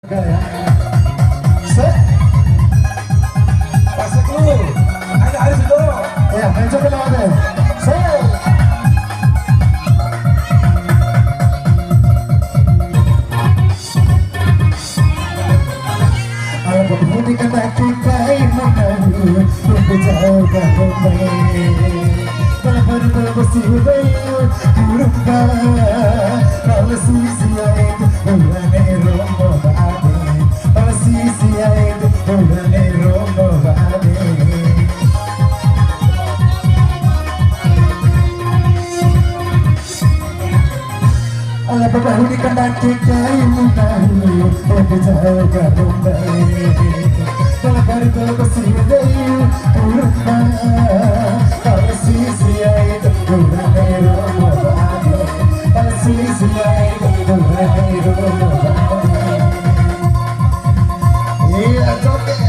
Enggak ya. Set. Pasek lu. Ada dong. Ya, main coba lawan. Set. Alam berbunyi kata kita menangis untuk jauh kembali. Kalau baru bersih bayu kurupah kalau sisi itu bulan romo bade kalau sisi itu bulan romo bade. Ala babahu di kandang kita menangis untuk jauh kembali. Kalau baru bersih bayu kurupah kalau sisi itu bulan romo bade kalau sisi itu bulan romo bade. Iya joget.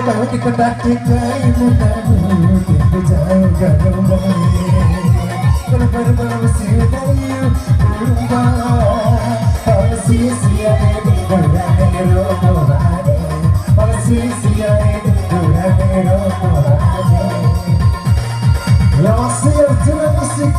Kalau kita kita ibu tahu kita jauh kembali. Kalau baru masih bayu berubah kalau sisi itu bulan romo bade kalau sisi itu bulan romo bade. Yang masih ada musik.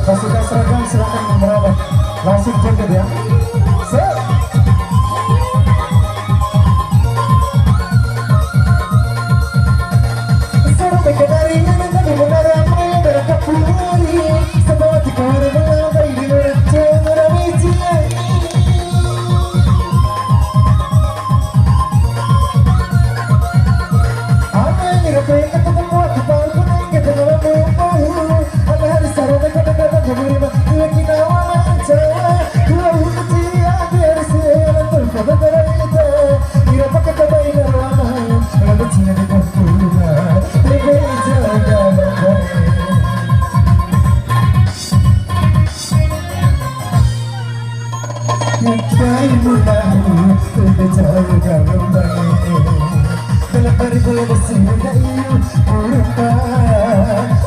Pasukan seragam silakan merawat langsung joget ya. Sampai ke dari mana tadi menara main berangkat pulari semua tikar melambai di rancang ramai jiwa. Aman ni rakyat ketemu aku baru naik ke dalam rumah. Ada hari sarana kata-kata berima kita aman jawa dua hati ada sehat tanpa berita ira pakai tabai ramai lalu cina di kampungnya berbeza dalam yang kaya mudahu berbeza dalam dalam beribu bersih dayu berubah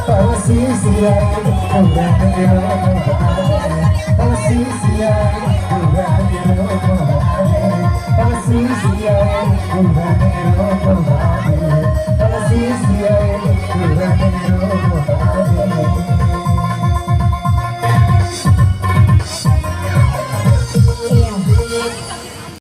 kalau sisi itu bulan romo bade kalau sisi itu bulan romo bade kalau sisi itu bulan romo bade kalau sisi itu bulan romo bade.